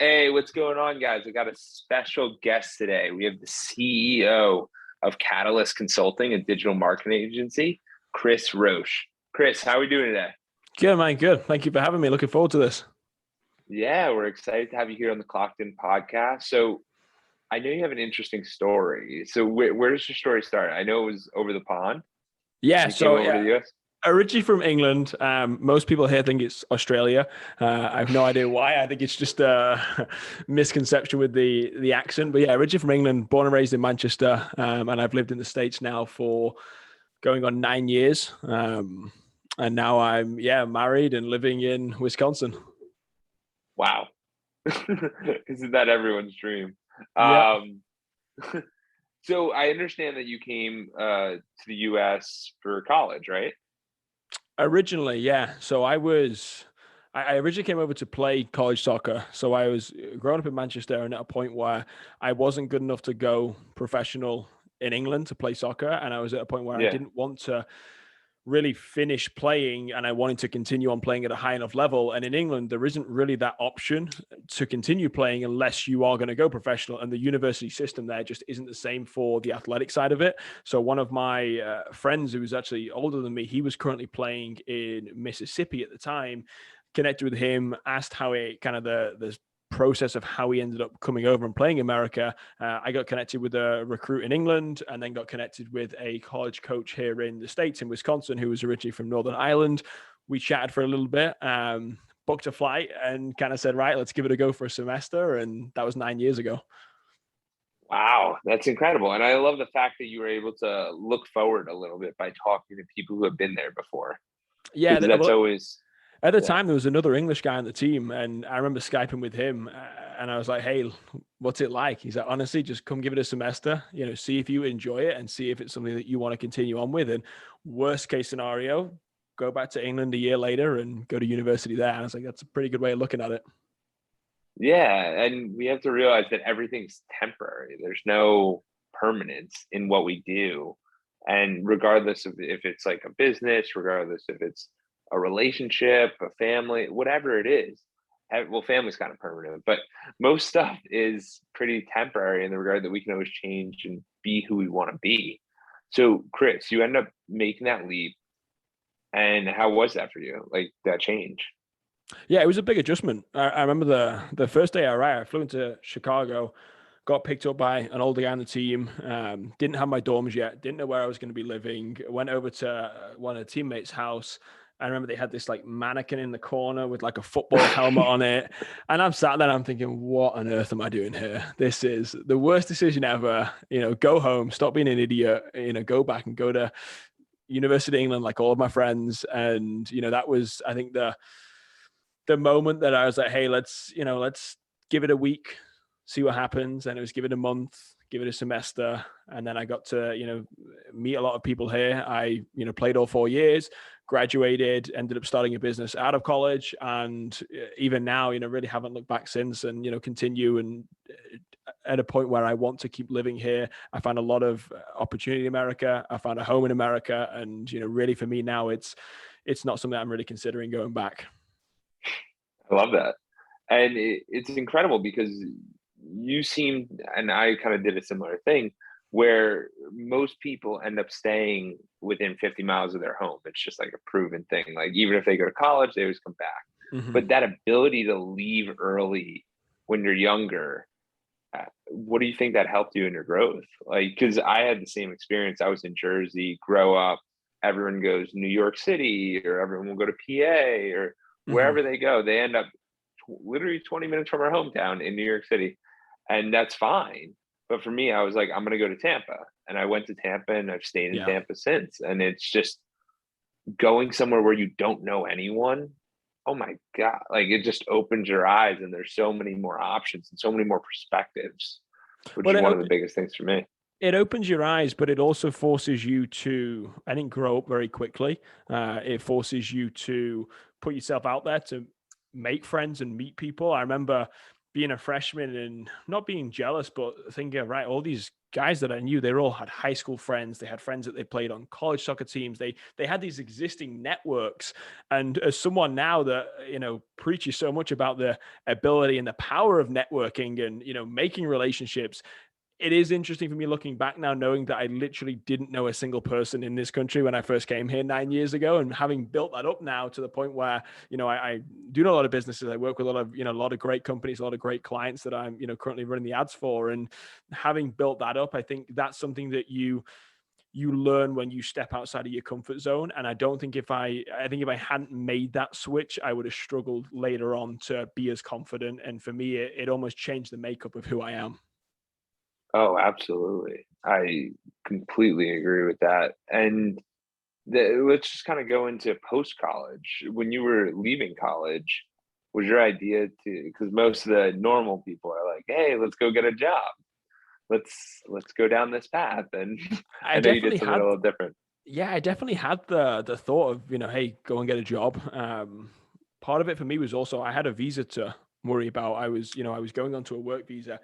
Hey, what's going on, guys? We got a special guest today. We have the CEO of Catalyst Consulting, a digital marketing agency, Chris Roche. Chris, how are we doing today? Good, man. Good. Thank you for having me. Looking forward to this. Yeah, we're excited to have you here on the Clockedin podcast. So I know you have an interesting story. So where does your story start? I know it was over the pond. Yeah. You came So over to yeah, the US. originally from England. Most people here think it's Australia. I have no idea why. I think it's just a misconception with the accent. But yeah, originally from England, born and raised in Manchester, and I've lived in the States now for going on 9 years. And now I'm married and living in Wisconsin. Wow. Isn't that everyone's dream? Yeah. Um, so I understand that you came to the US for college, right? Originally, yeah. So I originally came over to play college soccer. So I was growing up in Manchester and at a point where I wasn't good enough to go professional in England to play soccer. And I was at a point where I Yeah. didn't want to really finish playing and I wanted to continue on playing at a high enough level. And in England, there isn't really that option to continue playing unless you are going to go professional. And the university system there just isn't the same for the athletic side of it. So one of my friends who was actually older than me, he was currently playing in Mississippi at the time, connected with him, asked how it kind of the process of how he ended up coming over and playing America. I got connected with a recruit in England and then got connected with a college coach here in the States in Wisconsin, who was originally from Northern Ireland. We chatted for a little bit, booked a flight and kind of said, right, let's give it a go for a semester. And that was 9 years ago. Wow, that's incredible. And I love the fact that you were able to look forward a little bit by talking to people who have been there before, Yeah. because that's Well, always, at the yeah, time, there was another English guy on the team, and I remember Skyping with him, and I was like, "Hey, what's it like?" He's like, "Honestly, just come give it a semester. See if you enjoy it, and see if it's something that you want to continue on with. And worst case scenario, go back to England a year later and go to university there." And I was like, "That's a pretty good way of looking at it." yeah. And we have to realize that everything's temporary. There's no permanence in what we do. And regardless of if it's like a business, regardless if it's a relationship, a family, whatever it is, well, family's kind of permanent, but most stuff is pretty temporary in the regard that we can always change and be who we want to be. So, Chris, you end up making that leap. And how was that for you? Like that change? Yeah, it was a big adjustment. I remember the first day I arrived, I flew into Chicago, got picked up by an older guy on the team. Didn't have my dorms yet. Didn't know where I was going to be living. Went over to one of the teammates' house. I remember they had this like mannequin in the corner with like a football helmet on it. And I'm sat there and I'm thinking, what on earth am I doing here? This is the worst decision ever. Go home, stop being an idiot, go back and go to University of England like all of my friends. And, that was, I think, the moment that I was like, hey, let's give it a week, see what happens. And it was give it a month, give it a semester. And then I got to, meet a lot of people here. I, played all 4 years, graduated, ended up starting a business out of college. And even now, really haven't looked back since and, continue and at a point where I want to keep living here. I found a lot of opportunity in America. I found a home in America. And, really for me now, it's not something I'm really considering going back. I love that. And it's incredible because you seem, and I kind of did a similar thing where most people end up staying within 50 miles of their home. It's just like a proven thing. Like even if they go to college, they always come back. Mm-hmm. But that ability to leave early when you're younger, what do you think that helped you in your growth? Like, because I had the same experience. I was in Jersey, grow up, everyone goes New York City, or everyone will go to PA, or Mm-hmm. wherever they go, they end up literally 20 minutes from our hometown in New York City. And that's fine. But for me, I was like, I'm going to go to Tampa. And I went to Tampa and I've stayed in Yeah. Tampa since. And it's just going somewhere where you don't know anyone. Oh my God. Like it just opens your eyes and there's so many more options and so many more perspectives, which Well, is one of the biggest things for me. it opens your eyes, but it also forces you to, I think, grow up very quickly. It forces you to put yourself out there to make friends and meet people. I remember being a freshman and not being jealous, but thinking, right, all these guys that I knew, they all had high school friends. They had friends that they played on college soccer teams. They had these existing networks. And as someone now that, preaches so much about the ability and the power of networking and, making relationships, it is interesting for me looking back now, knowing that I literally didn't know a single person in this country when I first came here 9 years ago, and having built that up now to the point where, I do know a lot of businesses. I work with a lot of great companies, a lot of great clients that I'm, currently running the ads for. And having built that up, I think that's something that you learn when you step outside of your comfort zone. And I don't think I think if I hadn't made that switch, I would have struggled later on to be as confident. And for me, it almost changed the makeup of who I am. Oh, absolutely. I completely agree with that. And let's just kind of go into post college. When you were leaving college, was your idea to, because most of the normal people are like, hey, let's go get a job. Let's go down this path. And I I know you definitely did something a had little different. Yeah, I definitely had the thought of, hey, go and get a job. Part of it for me was also I had a visa to worry about. I was going onto a work visa.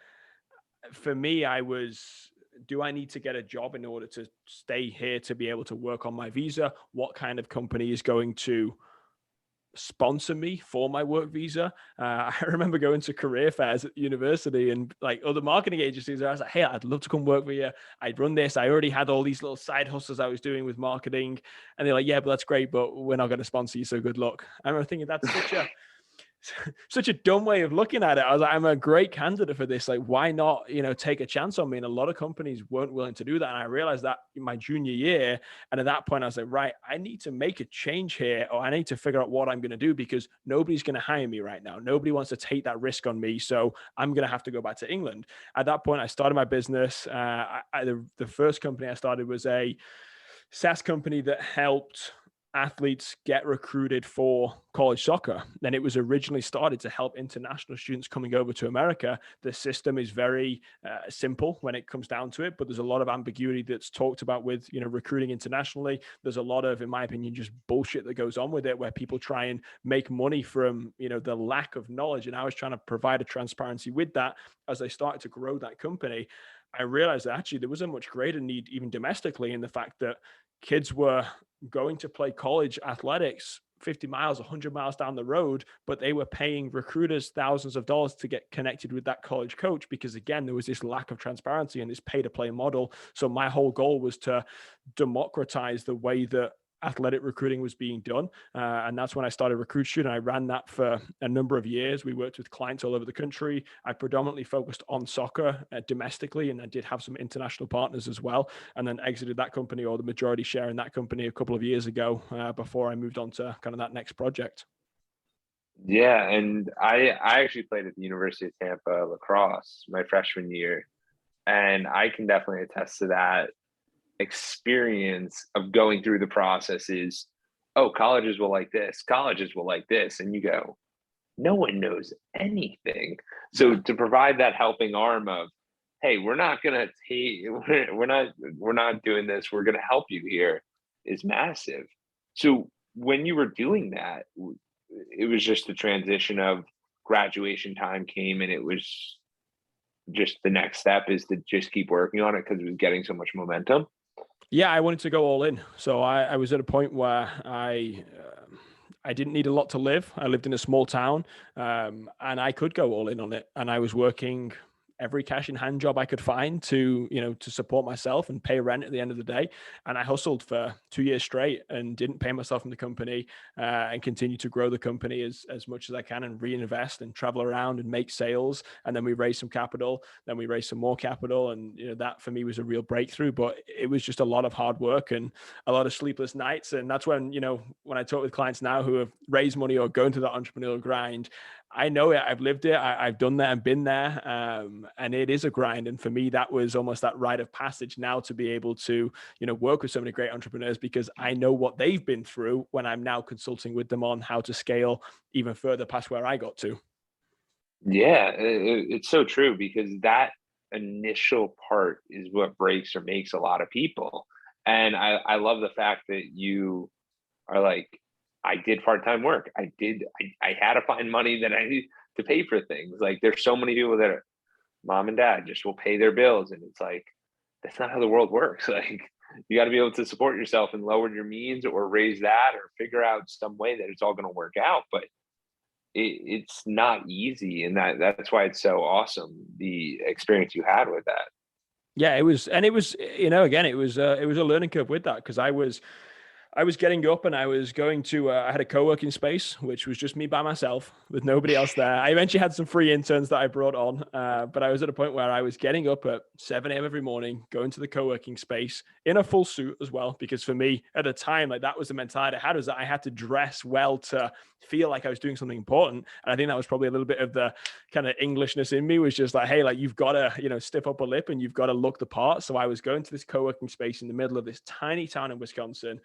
For me, do I need to get a job in order to stay here to be able to work on my visa? What kind of company is going to sponsor me for my work visa? I remember going to career fairs at university and like other marketing agencies. I was like, hey, I'd love to come work for you. I'd run this. I already had all these little side hustles I was doing with marketing. And they're like, yeah, but that's great, but we're not going to sponsor you. So good luck. I remember thinking that's such a dumb way of looking at it. I was like, I'm a great candidate for this. Like, why not, take a chance on me? And a lot of companies weren't willing to do that. And I realized that in my junior year. And at that point, I was like, right, I need to make a change here, or I need to figure out what I'm going to do, because nobody's going to hire me right now. Nobody wants to take that risk on me. So I'm going to have to go back to England. At that point, I started my business. The first company I started was a SaaS company that helped athletes get recruited for college soccer. And it was originally started to help international students coming over to America. The system is very simple when it comes down to it, but there's a lot of ambiguity that's talked about with, recruiting internationally. There's a lot of, in my opinion, just bullshit that goes on with it, where people try and make money from, the lack of knowledge. And I was trying to provide a transparency with that as I started to grow that company. I realized that actually there was a much greater need, even domestically, in the fact that kids were going to play college athletics 50 miles, 100 miles down the road, but they were paying recruiters thousands of dollars to get connected with that college coach, because again, there was this lack of transparency and this pay to play model. So my whole goal was to democratize the way that athletic recruiting was being done. And that's when I started Recruit Shoot. And I ran that for a number of years. We worked with clients all over the country. I predominantly focused on soccer domestically, and I did have some international partners as well. And then exited that company, or the majority share in that company, a couple of years ago, before I moved on to kind of that next project. Yeah, and I actually played at the University of Tampa lacrosse my freshman year, and I can definitely attest to that experience of going through the processes. Oh, colleges will like this, colleges will like this, and you go, no one knows anything. So Yeah. to provide that helping arm of, hey, we're not gonna take, we're not doing this, we're gonna help you here, is massive. So when you were doing that, it was just the transition of graduation time came, and it was just the next step is to just keep working on it because it was getting so much momentum. Yeah, I wanted to go all in. So I was at a point where I didn't need a lot to live. I lived in a small town, and I could go all in on it. And I was working every cash in hand job I could find to, to support myself and pay rent at the end of the day. And I hustled for 2 years straight and didn't pay myself from the company, and continue to grow the company as much as I can, and reinvest and travel around and make sales. And then we raised some capital, then we raised some more capital. And, that for me was a real breakthrough, but it was just a lot of hard work and a lot of sleepless nights. And that's when, when I talk with clients now who have raised money or going through that entrepreneurial grind, I know it. I've lived it. I've done that and been there. And it is a grind. And for me, that was almost that rite of passage now to be able to, work with so many great entrepreneurs, because I know what they've been through when I'm now consulting with them on how to scale even further past where I got to. Yeah, it's so true because that initial part is what breaks or makes a lot of people. And I love the fact that you are like, I did part-time work. I had to find money that I need to pay for things. Like there's so many people that are, mom and dad just will pay their bills. And it's like, that's not how the world works. Like, you got to be able to support yourself and lower your means or raise that or figure out some way that it's all going to work out. But it's not easy, and that's why it's so awesome, the experience you had with that. Yeah, it was, and it was, again, it was a learning curve with that, because I was getting up and I was going to, I had a co-working space, which was just me by myself with nobody else there. I eventually had some free interns that I brought on, but I was at a point where I was getting up at 7 a.m. every morning, going to the co-working space in a full suit as well. Because for me at the time, like, that was the mentality I had, was that I had to dress well to feel like I was doing something important. And I think that was probably a little bit of the kind of Englishness in me, was just like, hey, like, you've got to, stiff up a lip and you've got to look the part. So I was going to this co-working space in the middle of this tiny town in Wisconsin,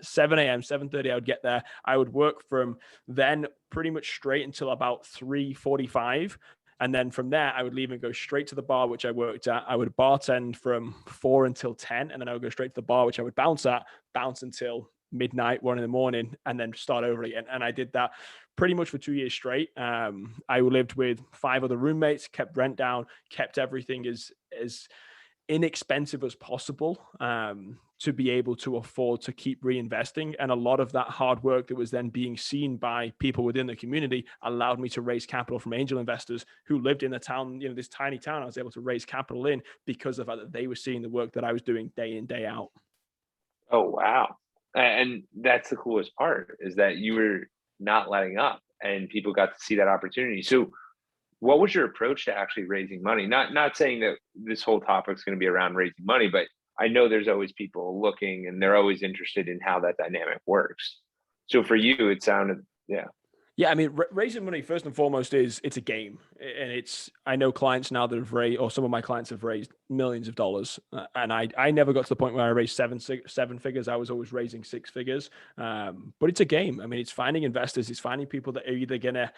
7 a.m., 7:30, I would get there. I would work from then pretty much straight until about 3:45. And then from there, I would leave and go straight to the bar, which I worked at. I would bartend from 4 until 10. And then I would go straight to the bar, which I would bounce until midnight, 1 in the morning, and then start over again. And I did that pretty much for 2 years straight. I lived with 5 other roommates, kept rent down, kept everything as inexpensive as possible, to be able to afford to keep reinvesting. And a lot of that hard work that was then being seen by people within the community allowed me to raise capital from angel investors who lived in the town, this tiny town. I was able to raise capital in because of the fact that they were seeing the work that I was doing day in, day out. Oh, wow. And that's the coolest part, is that you were not letting up and people got to see that opportunity. So what was your approach to actually raising money? Not saying that this whole topic is going to be around raising money, but I know there's always people looking and they're always interested in how that dynamic works. So for you, it sounded, yeah. Yeah, I mean, raising money first and foremost it's a game, and I know clients now that have raised, or some of my clients have raised millions of dollars, and I never got to the point where I raised seven figures. I was always raising 6 figures, but it's a game. I mean, it's finding investors, it's finding people that are either gonna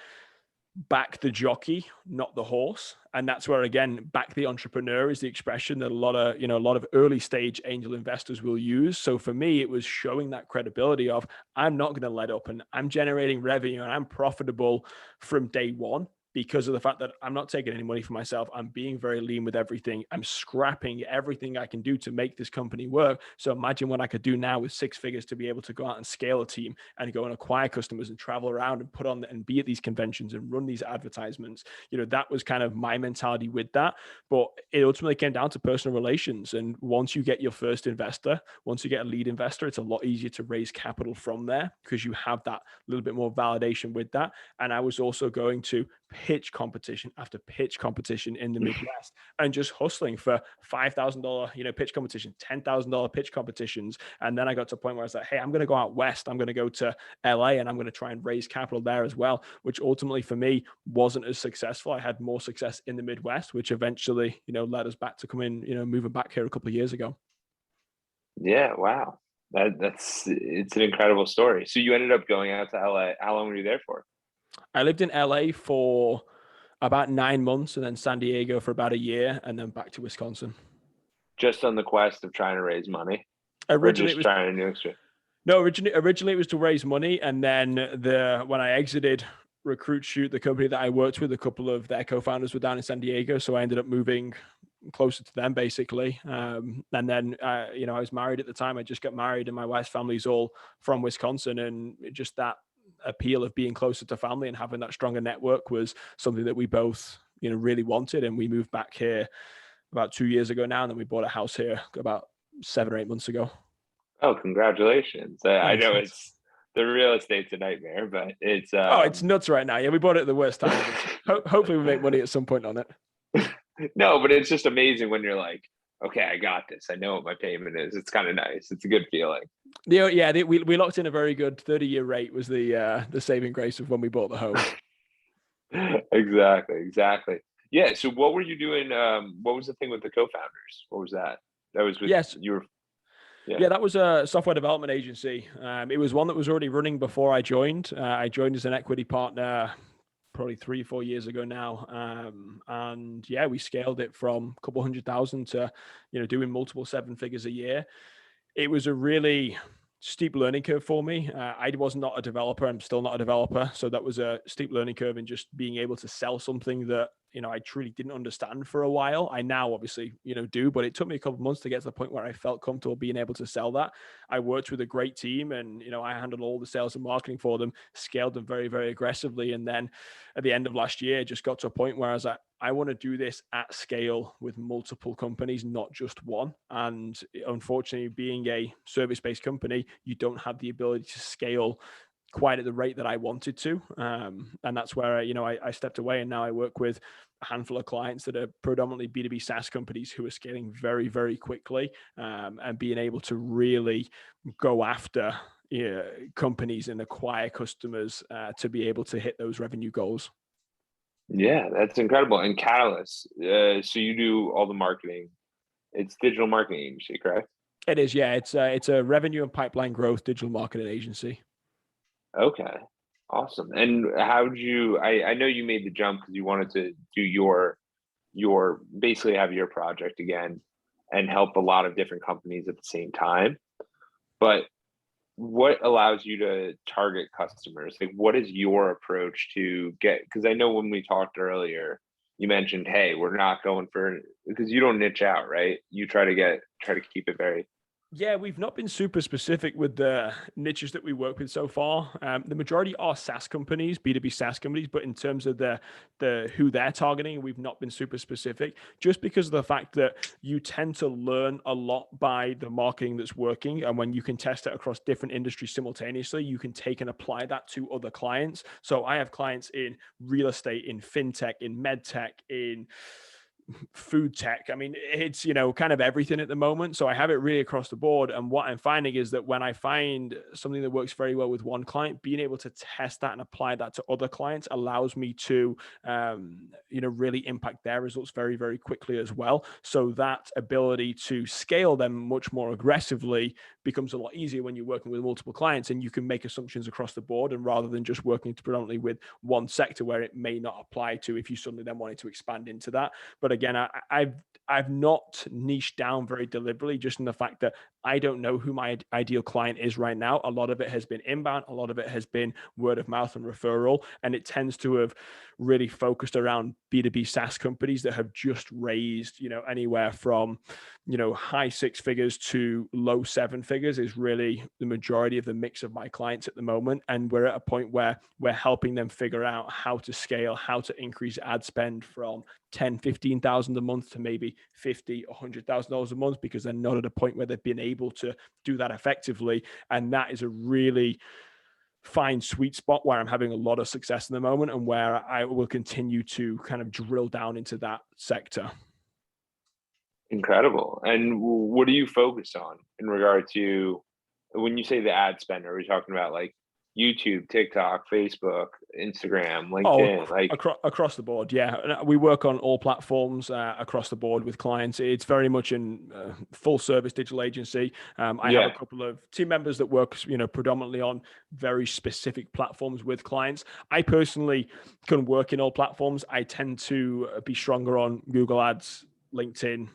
back the jockey, not the horse. And that's where, again, back the entrepreneur is the expression that a lot of early stage angel investors will use. So for me, it was showing that credibility of, I'm not going to let up, and I'm generating revenue and I'm profitable from day one, because of the fact that I'm not taking any money for myself. I'm being very lean with everything. I'm scrapping everything I can do to make this company work. So imagine what I could do now with 6 figures to be able to go out and scale a team and go and acquire customers and travel around and put on and be at these conventions and run these advertisements. That was kind of my mentality with that. But it ultimately came down to personal relations. And once you get your first investor, once you get a lead investor, it's a lot easier to raise capital from there, because you have that little bit more validation with that. And I was also going to pitch competition after pitch competition in the Midwest, and just hustling for $5,000, pitch competition, $10,000 pitch competitions. And then I got to a point where I was like, hey, I'm going to go out West. I'm going to go to LA and I'm going to try and raise capital there as well, which ultimately for me wasn't as successful. I had more success in the Midwest, which eventually, led us back to come in, moving back here a couple of years ago. Yeah. Wow. It's an incredible story. So you ended up going out to LA. How long were you there for? I lived in LA for about 9 months, and then San Diego for about a year, and then back to Wisconsin. Just on the quest of trying to raise money, or Originally, it just was trying to do extra? no. Originally it was to raise money, and then when I exited Recruit Shoot, the company that I worked with, a couple of their co-founders were down in San Diego, so I ended up moving closer to them, basically. And then, I was married at the time. I just got married, and my wife's family's all from Wisconsin, and just that appeal of being closer to family and having that stronger network was something that we both, really wanted. And we moved back here about 2 years ago now, and then we bought a house here about 7 or 8 months ago. Oh, congratulations. I Thanks. know it's the real estate's a nightmare, but it's Oh, it's nuts right now. Yeah, we bought it at the worst time. Hopefully we make money at some point on it. no, but it's just amazing when you're like, okay, I got this. I know what my payment is. It's kind of nice. It's a good feeling. We locked in a very good 30-year rate, was the saving grace of when we bought the home. Exactly. Yeah. So what were you doing? What was the thing with the co-founders? What was that? That was with Yes. you were. Yeah, that was a software development agency. It was one that was already running before I joined. I joined as an equity partner probably 3-4 years ago now. And yeah, we scaled it from a couple 100,000 to, doing multiple 7 figures a year. It was a really steep learning curve for me. I was not a developer. I'm still not a developer. So that was a steep learning curve in just being able to sell something that I truly didn't understand for a while. I now obviously, do, but it took me a couple of months to get to the point where I felt comfortable being able to sell that. I worked with a great team, and, I handled all the sales and marketing for them, scaled them very, very aggressively. And then at the end of last year, just got to a point where I was like, I want to do this at scale with multiple companies, not just one. And unfortunately, being a service-based company, you don't have the ability to scale quite at the rate that I wanted to. And that's where, I stepped away, and now I work with a handful of clients that are predominantly B2B SaaS companies who are scaling very, very quickly, and being able to really go after companies and acquire customers to be able to hit those revenue goals. Yeah, that's incredible. And Catalyst, so you do all the marketing. It's digital marketing agency, correct? It is, yeah. It's a revenue and pipeline growth digital marketing agency. Okay, awesome. And how did you? I know you made the jump because you wanted to do your basically have your project again and help a lot of different companies at the same time. But what allows you to target customers? Like, what is your approach to get? Because I know when we talked earlier, you mentioned, hey, we're not going for, because you don't niche out, right? You try to keep it very. Yeah, we've not been super specific with the niches that we work with so far. The majority are SaaS companies, B2B SaaS companies, but in terms of the who they're targeting, we've not been super specific, just because of the fact that you tend to learn a lot by the marketing that's working. And when you can test it across different industries simultaneously, you can take and apply that to other clients. So I have clients in real estate, in fintech, in med tech, in food tech. I mean, it's, kind of everything at the moment. So I have it really across the board. And what I'm finding is that when I find something that works very well with one client, being able to test that and apply that to other clients allows me to, really impact their results very, very quickly as well. So that ability to scale them much more aggressively becomes a lot easier when you're working with multiple clients, and you can make assumptions across the board, and rather than just working predominantly with one sector where it may not apply to if you suddenly then wanted to expand into that. But again, I've not niched down very deliberately, just in the fact that I don't know who my ideal client is right now. A lot of it has been inbound, a lot of it has been word of mouth and referral, and it tends to have really focused around B2B SaaS companies that have just raised, anywhere from, high six figures to low seven figures is really the majority of the mix of my clients at the moment. And we're at a point where we're helping them figure out how to scale, how to increase ad spend from 10, 15,000 a month to maybe 50, $100,000 a month, because they're not at a point where they've been able to do that effectively. And that is a really fine sweet spot where I'm having a lot of success in the moment, and where I will continue to kind of drill down into that sector. Incredible. And what do you focus on in regard to when you say the ad spend? Are we talking about like YouTube, TikTok, Facebook, Instagram, Oh, LinkedIn? Like, across the board, yeah. We work on all platforms across the board with clients. It's very much in full service digital agency. I have a couple of team members that work, predominantly on very specific platforms with clients. I personally can work in all platforms. I tend to be stronger on Google Ads, LinkedIn,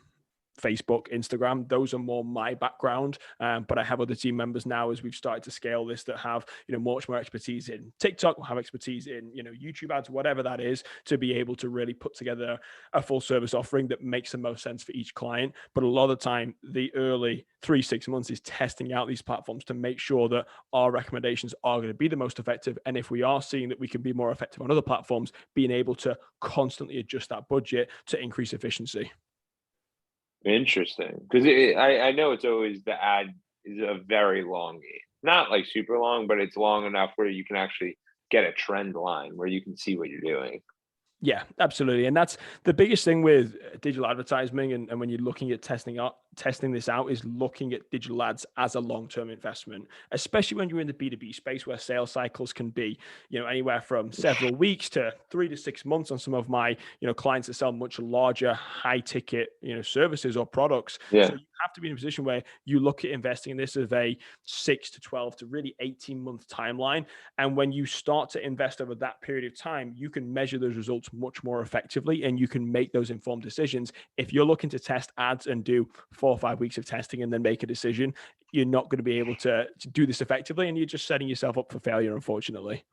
Facebook, Instagram. Those are more my background. But I have other team members now, as we've started to scale this, that have, much more expertise in TikTok, have expertise in, YouTube ads, whatever that is, to be able to really put together a full service offering that makes the most sense for each client. But a lot of the time, the early 3-6 months is testing out these platforms to make sure that our recommendations are going to be the most effective. And if we are seeing that we can be more effective on other platforms, being able to constantly adjust that budget to increase efficiency. interesting. Because I know it's always the ad is a very long game, not like super long, but it's long enough where you can actually get a trend line where you can see what you're doing. Yeah, absolutely. And that's the biggest thing with digital advertising. And when you're looking at testing this out, is looking at digital ads as a long-term investment, especially when you're in the B2B space, where sales cycles can be, anywhere from several weeks to 3 to 6 months on some of my, clients that sell much larger, high ticket, services or products. Yeah. So you have to be in a position where you look at investing in this as a 6 to 12 to really 18-month timeline. And when you start to invest over that period of time, you can measure those results much more effectively, and you can make those informed decisions. If you're looking to test ads and do 4 or 5 weeks of testing and then make a decision, you're not going to be able to do this effectively, and you're just setting yourself up for failure, unfortunately.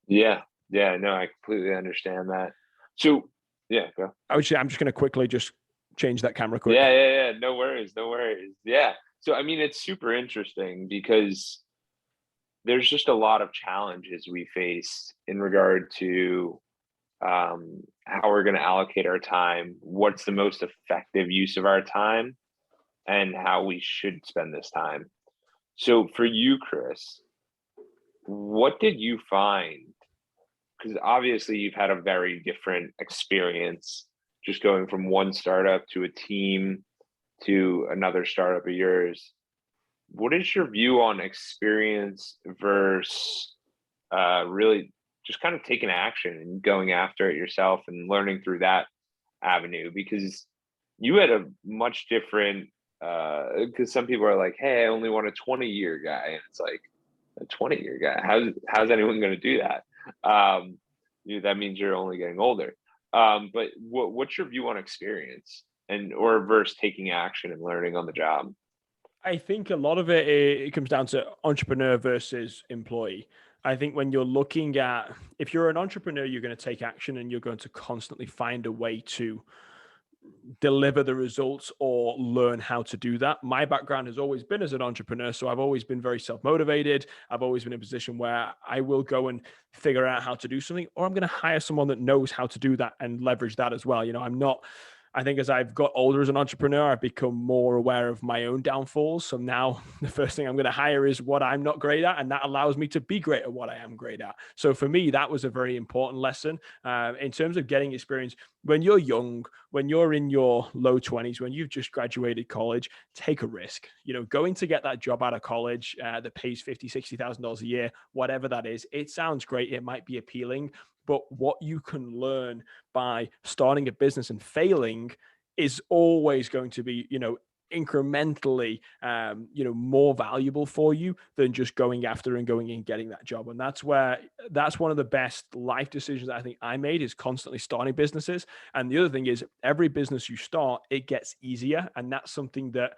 Yeah. Yeah. No, I completely understand that. So Yeah, go. I would say I'm just going to quickly just change that camera quick. Yeah. No worries, no worries. Yeah. So I mean, it's super interesting because there's just a lot of challenges we face in regard to how we're going to allocate our time, what's the most effective use of our time, and how we should spend this time. So for you, Chris, what did you find? Because obviously you've had a very different experience just going from one startup to a team to another startup of yours. What is your view on experience versus really just kind of taking action and going after it yourself and learning through that avenue? Because you had a much different, because some people are like, hey, I only want a 20-year guy. And it's like, a 20-year guy? How's anyone going to do that? That means you're only getting older. But what's your view on experience and or versus taking action and learning on the job? I think a lot of it comes down to entrepreneur versus employee. I think when you're looking at, if you're an entrepreneur, you're going to take action and you're going to constantly find a way to deliver the results or learn how to do that. My background has always been as an entrepreneur, so I've always been very self-motivated. I've always been in a position where I will go and figure out how to do something, or I'm going to hire someone that knows how to do that and leverage that as well. I'm not, I think as I've got older as an entrepreneur, I've become more aware of my own downfalls. So now the first thing I'm going to hire is what I'm not great at, and that allows me to be great at what I am great at. So for me, that was a very important lesson in terms of getting experience. When you're young, when you're in your low 20s, when you've just graduated college, take a risk. Going to get that job out of college that pays $50,000, $60,000 a year, whatever that is, it sounds great. It might be appealing, but what you can learn by starting a business and failing is always going to be, incrementally, more valuable for you than just going after and going and getting that job. And that's one of the best life decisions that I think I made, is constantly starting businesses. And the other thing is, every business you start, it gets easier. And that's something that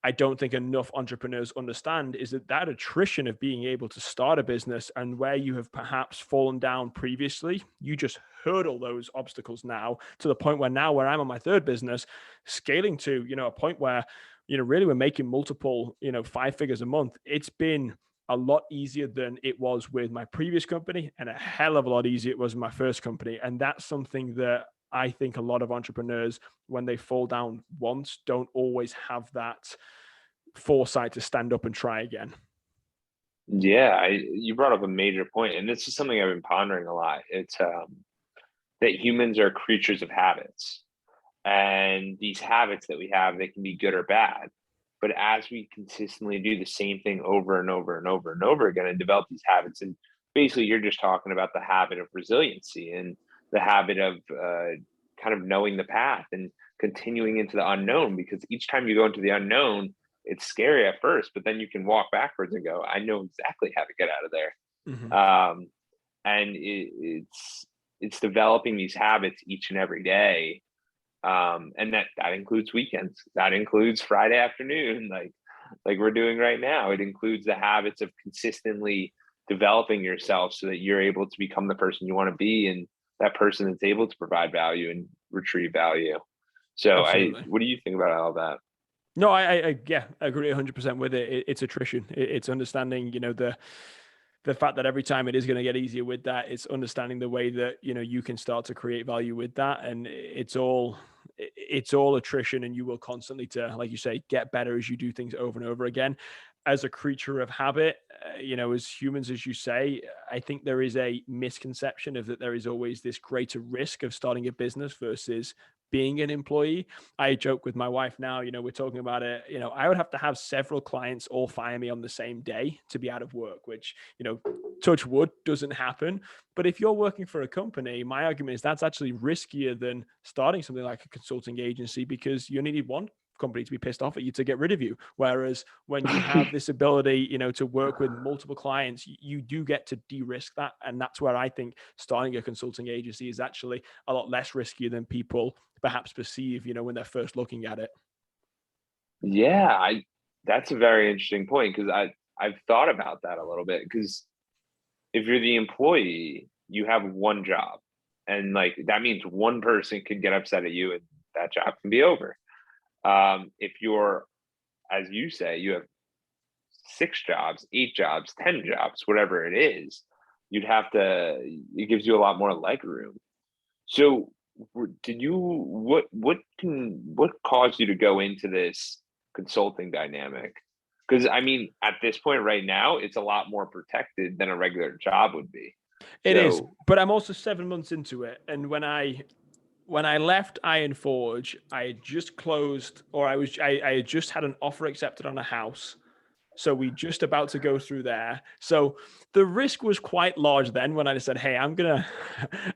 I don't think enough entrepreneurs understand, is that attrition of being able to start a business, and where you have perhaps fallen down previously, you just hurdle those obstacles now to the point where now, where I'm on my third business, scaling to, a point where, really we're making multiple, 5 figures a month. It's been a lot easier than it was with my previous company, and a hell of a lot easier it was in my first company. And that's something that I think a lot of entrepreneurs, when they fall down once, don't always have that foresight to stand up and try again. Yeah, you brought up a major point, and this is something I've been pondering a lot. It's that humans are creatures of habits, and these habits that we have, they can be good or bad. But as we consistently do the same thing over and over and over and over again and develop these habits, and basically you're just talking about the habit of resiliency and the habit of kind of knowing the path and continuing into the unknown, because each time you go into the unknown, it's scary at first, but then you can walk backwards and go, I know exactly how to get out of there. Mm-hmm. And it's developing these habits each and every day, and that includes weekends, that includes Friday afternoon, like we're doing right now. It includes the habits of consistently developing yourself so that you're able to become the person you want to be, and that person that's able to provide value and retrieve value. So Absolutely. what do you think about all that? No, I yeah, I agree 100% with it. It's attrition. It's understanding, the fact that every time it is going to get easier with that. It's understanding the way that, you can start to create value with that. And it's all attrition, and you will constantly, to, like you say, get better as you do things over and over again. As a creature of habit, as humans, as you say, I think there is a misconception of that there is always this greater risk of starting a business versus being an employee. I joke with my wife now, we're talking about it, I would have to have several clients all fire me on the same day to be out of work, which, touch wood, doesn't happen. But if you're working for a company, my argument is that's actually riskier than starting something like a consulting agency, because you only need one company to be pissed off at you to get rid of you. Whereas when you have this ability, to work with multiple clients, you do get to de-risk that. And that's where I think starting a consulting agency is actually a lot less risky than people perhaps perceive, when they're first looking at it. Yeah, that's a very interesting point, because I've thought about that a little bit, because if you're the employee, you have one job. And like that means one person could get upset at you and that job can be over. If you're, as you say, you have 6 jobs, 8 jobs, 10 jobs, whatever it is, you'd have to, it gives you a lot more leg room. So did you, what caused you to go into this consulting dynamic? Because I mean, at this point right now, it's a lot more protected than a regular job would be. It is, So but I'm also 7 months into it. And when I left Iron Forge, I had just closed, or I had just had an offer accepted on a house. So we just about to go through there. So the risk was quite large then when I said, hey, I'm gonna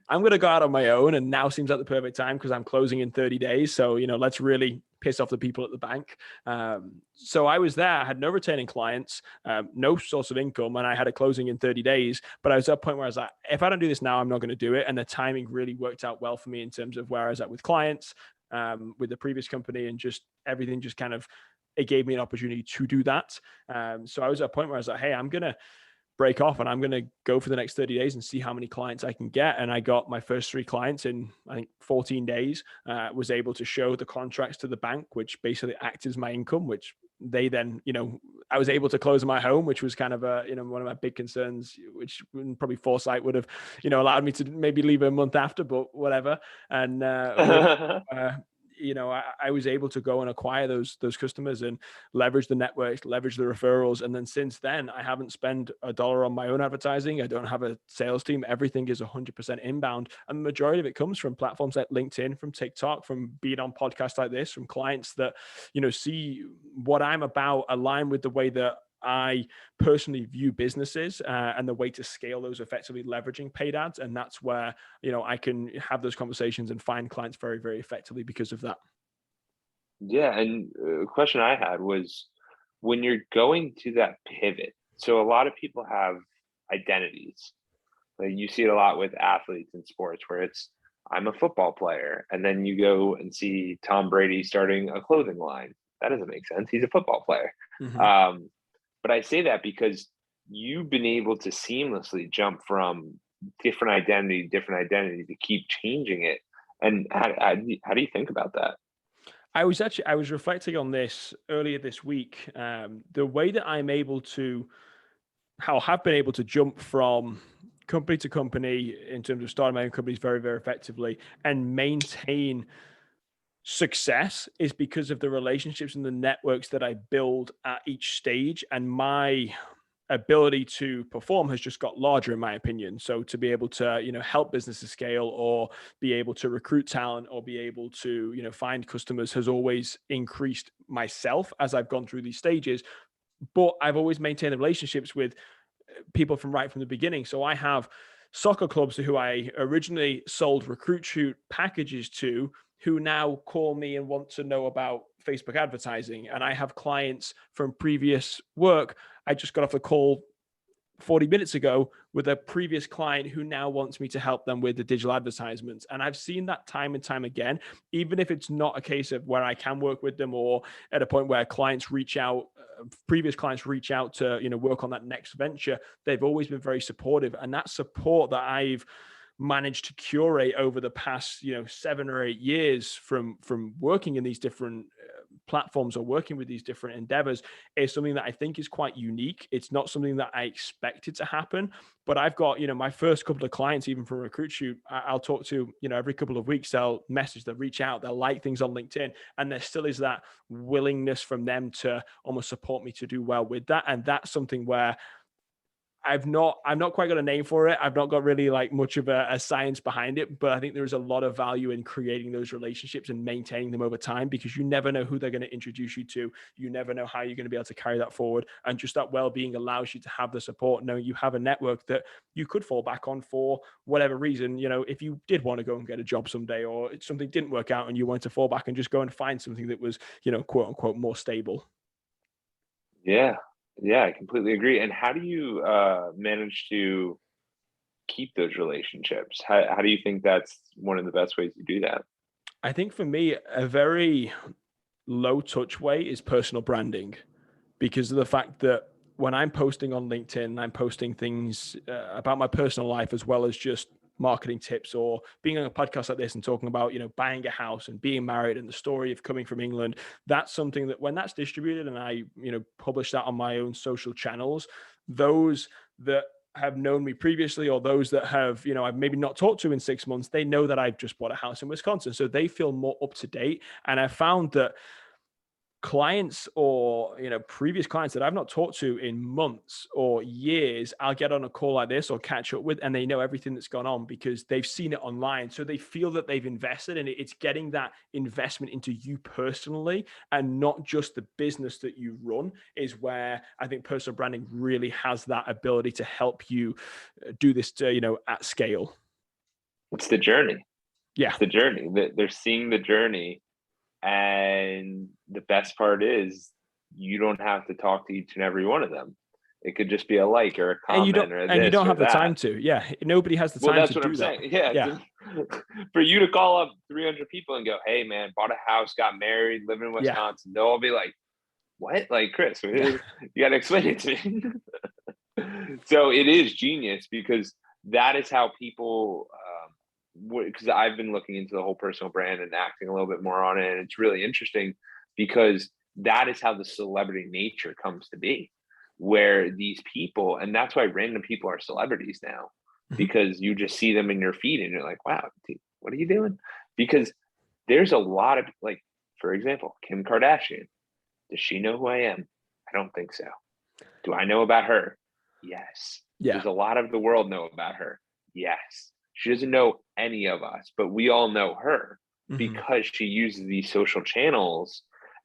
I'm gonna go out on my own. And now seems like the perfect time because I'm closing in 30 days. So, let's really piss off the people at the bank. So I was there, I had no retaining clients, no source of income, and I had a closing in 30 days. But I was at a point where I was like, if I don't do this now, I'm not going to do it. And the timing really worked out well for me in terms of where I was at with clients, with the previous company, and just everything just kind of, it gave me an opportunity to do that. So I was at a point where I was like, hey, I'm going to break off and I'm going to go for the next 30 days and see how many clients I can get. And I got my first 3 clients in, I think, 14 days, was able to show the contracts to the bank, which basically acts as my income, which they then, I was able to close my home, which was kind of one of my big concerns, which probably foresight would have, allowed me to maybe leave a month after, but whatever. And, I was able to go and acquire those customers and leverage the networks, leverage the referrals. And then since then, I haven't spent a dollar on my own advertising. I don't have a sales team. Everything is 100% inbound. And the majority of it comes from platforms like LinkedIn, from TikTok, from being on podcasts like this, from clients that, see what I'm about, align with the way that I personally view businesses, and the way to scale those effectively, leveraging paid ads. And that's where, I can have those conversations and find clients very, very effectively because of that. yeah, and a question I had was when you're going to that pivot. So a lot of people have identities. Like you see it a lot with athletes in sports where it's I'm a football player, and then you go and see Tom Brady starting a clothing line. That doesn't make sense. He's a football player. Mm-hmm. But I say that because you've been able to seamlessly jump from different identity to keep changing it. And how do you think about that? I was reflecting on this earlier this week. The way that I'm able to, how I have been able to jump from company to company in terms of starting my own companies very, very effectively and maintain success is because of the relationships and the networks that I build at each stage. And my ability to perform has just got larger, in my opinion. So to be able to, help businesses scale, or be able to recruit talent, or be able to, find customers, has always increased myself as I've gone through these stages. But I've always maintained the relationships with people from right from the beginning. So I have soccer clubs who I originally sold recruit shoot packages to, who now call me and want to know about Facebook advertising. And I have clients from previous work. I just got off the call 40 minutes ago with a previous client who now wants me to help them with the digital advertisements. And I've seen that time and time again, even if it's not a case of where I can work with them, or at a point where clients reach out, previous clients reach out to, work on that next venture. They've always been very supportive. And that support that I've managed to curate over the past 7 or 8 years from working in these different platforms, or working with these different endeavors, is something that I think is quite unique. It's not something that I expected to happen, but I've got my first couple of clients, even from Recruit Shoot, I'll talk to every couple of weeks. They'll message, they'll reach out, they'll like things on LinkedIn, and there still is that willingness from them to almost support me to do well with that. And that's something where I'm not quite got a name for it. I've not got really like much of a science behind it, but I think there's a lot of value in creating those relationships and maintaining them over time, because you never know who they're going to introduce you to. You never know how you're going to be able to carry that forward. And just that well-being allows you to have the support, knowing you have a network that you could fall back on for whatever reason. If you did want to go and get a job someday, or something didn't work out and you wanted to fall back and just go and find something that was, quote unquote, more stable. Yeah. Yeah, I completely agree. And how do you manage to keep those relationships? How do you think that's one of the best ways to do that? I think for me, a very low touch way is personal branding, because of the fact that when I'm posting on LinkedIn, I'm posting things about my personal life, as well as just marketing tips, or being on a podcast like this and talking about, buying a house and being married and the story of coming from England, that's something that when that's distributed and I, publish that on my own social channels, those that have known me previously, or those that have, I've maybe not talked to in 6 months, they know that I've just bought a house in Wisconsin. So they feel more up to date. And I found that clients, or previous clients that I've not talked to in months or years, I'll get on a call like this or catch up with, and they know everything that's gone on because they've seen it online. So they feel that they've invested, and it's getting that investment into you personally and not just the business that you run, is where I think personal branding really has that ability to help you do this at scale. It's the journey. Yeah. It's the journey. They're seeing the journey. And the best part is you don't have to talk to each and every one of them. It could just be a like or a comment and you don't have the time to. Yeah, nobody has the time that's to what do I'm that. saying. Yeah. For you to call up 300 people and go, "Hey man, bought a house, got married, live in Wisconsin," they'll all be like, "What? Like, Chris, you got to explain it to me." So it is genius, because that is how people, because I've been looking into the whole personal brand and acting a little bit more on it. And it's really interesting because that is how the celebrity nature comes to be, where these people, and that's why random people are celebrities now, because you just see them in your feed and you're like, wow, what are you doing? Because there's a lot of, like, for example, Kim Kardashian. Does she know who I am? I don't think so. Do I know about her? Yes. Yeah. Does a lot of the world know about her? Yes. She doesn't know any of us, but we all know her because she uses these social channels,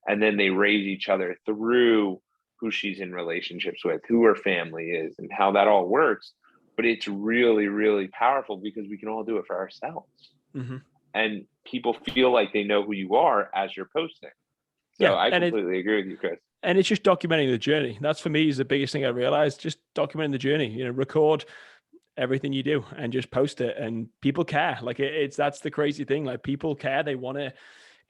and then they raise each other through who she's in relationships with, who her family is, and how that all works. But it's really, really powerful because we can all do it for ourselves. And people feel like they know who you are as you're posting. So I completely agree with you, Chris. And it's just documenting the journey. That's, for me, is the biggest thing I realized. Just documenting the journey, record everything you do and just post it, and people care. Like that's the crazy thing. Like, people care. They want to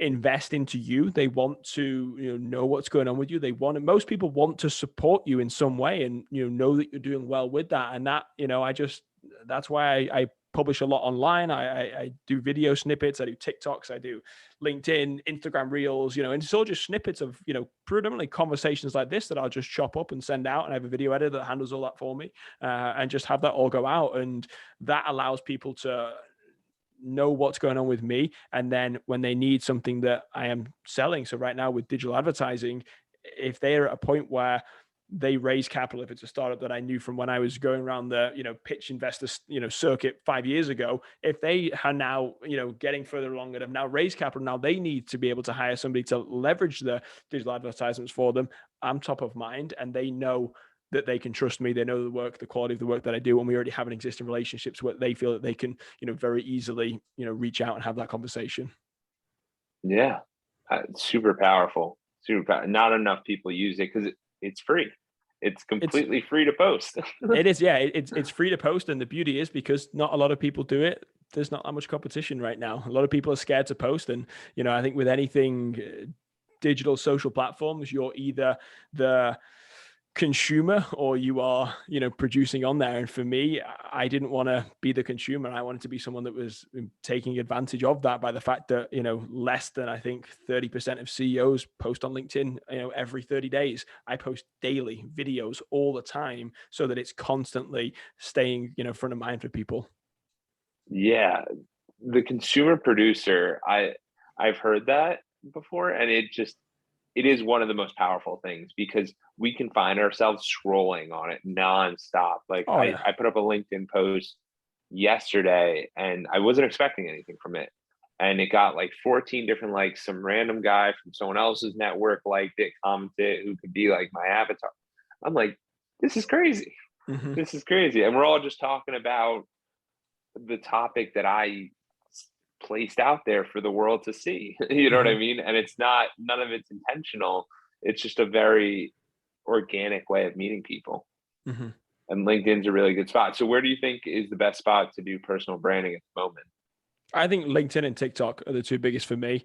invest into you. They want to know what's going on with you. Most people want to support you in some way, and know that you're doing well with that. And that that's why I publish a lot online. I do video snippets. I do TikToks. I do LinkedIn, Instagram Reels, and it's all just snippets of, predominantly conversations like this that I'll just chop up and send out. And I have a video editor that handles all that for me, and just have that all go out. And that allows people to know what's going on with me. And then when they need something that I am selling, so right now with digital advertising, if they're at a point where they raise capital, if it's a startup that I knew from when I was going around the, pitch investor, circuit 5 years ago, if they are now, getting further along and have now raised capital, now they need to be able to hire somebody to leverage the digital advertisements for them. I'm top of mind, and they know that they can trust me. They know the quality of the work that I do, and we already have an existing relationships where they feel that they can, very easily, reach out and have that conversation. Yeah, super powerful. Not enough people use it because it's free. It's completely free to post. It is, yeah. It's free to post, and the beauty is, because not a lot of people do it, there's not that much competition right now. A lot of people are scared to post, and I think with anything digital social platforms, you're either the consumer or you are producing on there. And for me, I didn't want to be the consumer. I wanted to be someone that was taking advantage of that by the fact that less than, I think, 30% of CEOs post on LinkedIn every 30 days. I post daily videos all the time, so that it's constantly staying front of mind for people. Yeah, the consumer producer, I've heard that before, and it is one of the most powerful things, because we can find ourselves scrolling on it nonstop. Like, I put up a LinkedIn post yesterday and I wasn't expecting anything from it. And it got like 14 different likes. Some random guy from someone else's network liked it, commented, who could be like my avatar. I'm like, this is crazy. This is crazy. And we're all just talking about the topic that I placed out there for the world to see. You know what I mean? And none of it's intentional. It's just a very organic way of meeting people. And LinkedIn's a really good spot. So where do you think is the best spot to do personal branding at the moment? I think LinkedIn and TikTok are the two biggest for me.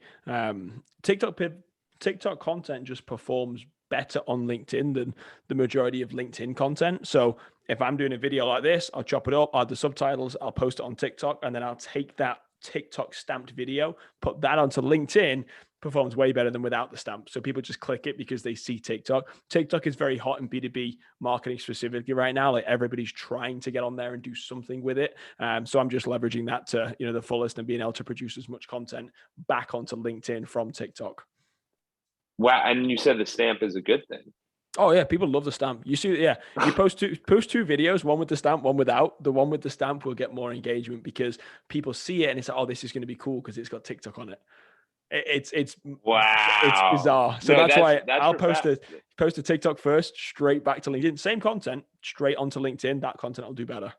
TikTok content just performs better on LinkedIn than the majority of LinkedIn content. So if I'm doing a video like this, I'll chop it up, add the subtitles, I'll post it on TikTok, and then I'll take that TikTok stamped video, put that onto LinkedIn. Performs way better than without the stamp. So people just click it because they see TikTok. TikTok is very hot in B2B marketing specifically right now. Like everybody's trying to get on there and do something with it. So I'm just leveraging that to, the fullest and being able to produce as much content back onto LinkedIn from TikTok. Wow. And you said the stamp is a good thing. Oh yeah, people love the stamp. You see, yeah, you post two videos, one with the stamp, one without. The one with the stamp will get more engagement because people see it and it's like, oh, this is going to be cool because it's got TikTok on it. It's Wow. bizarre. So that's why I'll post a TikTok first, straight back to LinkedIn. Same content, straight onto LinkedIn. That content will do better.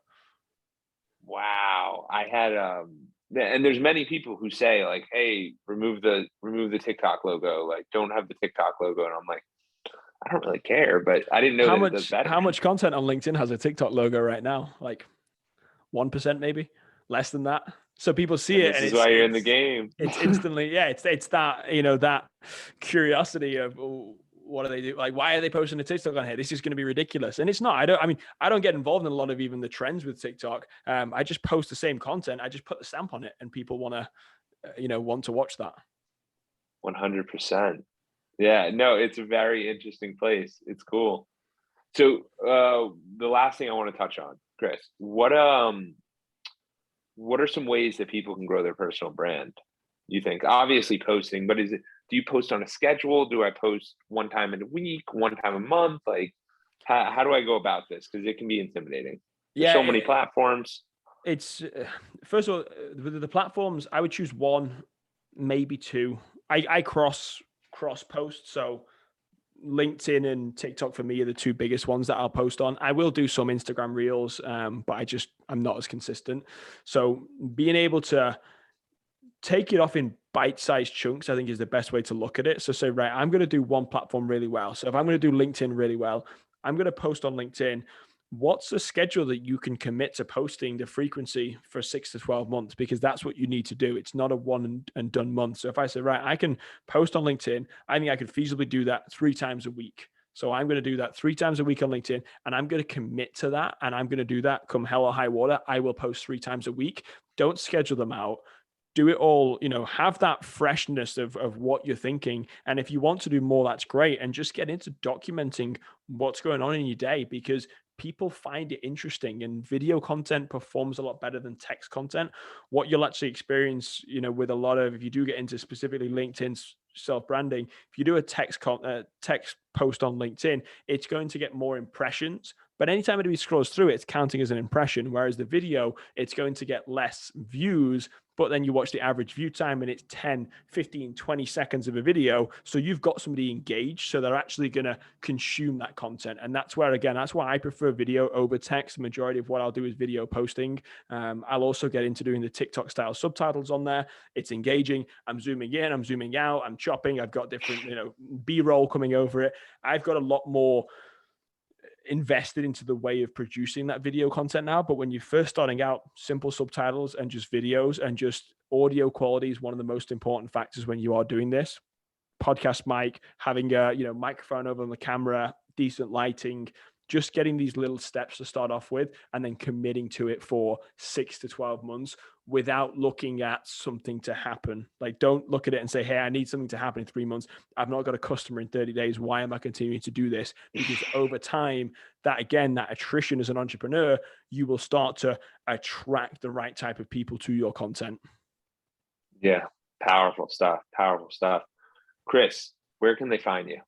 Wow. I had and there's many people who say like, hey, remove the TikTok logo, like don't have the TikTok logo. And I'm like, I don't really care, but I didn't know that it does better. How much content on LinkedIn has a TikTok logo right now? Like 1% maybe, less than that. So people see it, and this is why you're in the game. It's instantly, yeah. It's that that curiosity of what do they do? Like, why are they posting a TikTok on here? This is going to be ridiculous, and it's not. I don't get involved in a lot of even the trends with TikTok. I just post the same content. I just put the stamp on it, and people want to watch that. 100%. Yeah, no, it's a very interesting place. It's cool. So the last thing I want to touch on, Chris, what are some ways that people can grow their personal brand? You think obviously posting, but do you post on a schedule? Do I post one time in a week, one time a month? Like how do I go about this? Because it can be intimidating. There's so many platforms. It's first of all, with the platforms, I would choose one, maybe two. I cross post. So LinkedIn and TikTok for me are the two biggest ones that I'll post on. I will do some Instagram reels, but I'm not as consistent. So being able to take it off in bite-sized chunks, I think is the best way to look at it. So say, right, I'm going to do one platform really well. So if I'm going to do LinkedIn really well, I'm going to post on LinkedIn. What's the schedule that you can commit to posting the frequency for 6 to 12 months? Because that's what you need to do. It's not a one and done month. So if I say, right, I can post on LinkedIn, I think I could feasibly do that 3 times a week. So I'm going to do that 3 times a week on LinkedIn, and I'm going to commit to that. And I'm going to do that come hell or high water. I will post 3 times a week. Don't schedule them out. Do it all, have that freshness of what you're thinking. And if you want to do more, that's great. And just get into documenting what's going on in your day, because people find it interesting, and video content performs a lot better than text content. What you'll actually experience, with a lot of, if you do get into specifically LinkedIn's self-branding, if you do a text post on LinkedIn, it's going to get more impressions. But anytime anybody scrolls through it, it's counting as an impression. Whereas the video, it's going to get less views, but then you watch the average view time and it's 10, 15, 20 seconds of a video. So you've got somebody engaged. So they're actually going to consume that content. And that's why I prefer video over text. The majority of what I'll do is video posting. I'll also get into doing the TikTok style subtitles on there. It's engaging. I'm zooming in, I'm zooming out, I'm chopping. I've got different, B-roll coming over it. I've got a lot more invested into the way of producing that video content now. But when you're first starting out, simple subtitles and just videos and just audio quality is one of the most important factors when you are doing this. Podcast mic, having a microphone over on the camera, decent lighting, just getting these little steps to start off with, and then committing to it for 6 to 12 months without looking at something to happen. Like, don't look at it and say, hey, I need something to happen in 3 months. I've not got a customer in 30 days. Why am I continuing to do this? Because over time, that attrition as an entrepreneur, you will start to attract the right type of people to your content. Yeah. Powerful stuff. Chris, where can they find you?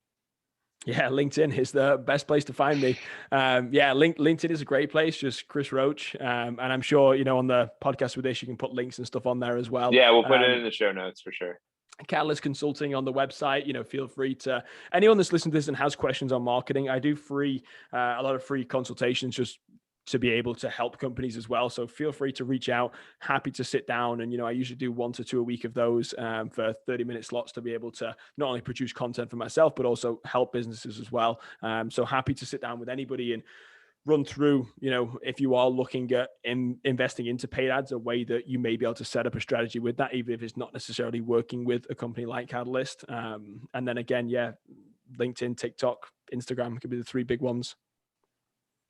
Yeah, LinkedIn is the best place to find me. LinkedIn is a great place, just Chris Roche. And I'm sure, on the podcast with this, you can put links and stuff on there as well. Yeah, we'll put it in the show notes for sure. Catalyst Consulting on the website. Feel free to, anyone that's listening to this and has questions on marketing, I do a lot of free consultations just to be able to help companies as well. So feel free to reach out. Happy to sit down. And, I usually do 1 to 2 a week of those for 30-minute slots to be able to not only produce content for myself, but also help businesses as well. So happy to sit down with anybody and run through, if you are looking at investing into paid ads, a way that you may be able to set up a strategy with that, even if it's not necessarily working with a company like Catalyst. And then again, LinkedIn, TikTok, Instagram could be the 3 big ones.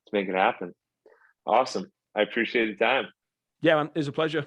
Let's make it happen. Awesome. I appreciate the time. Yeah, man, it's a pleasure.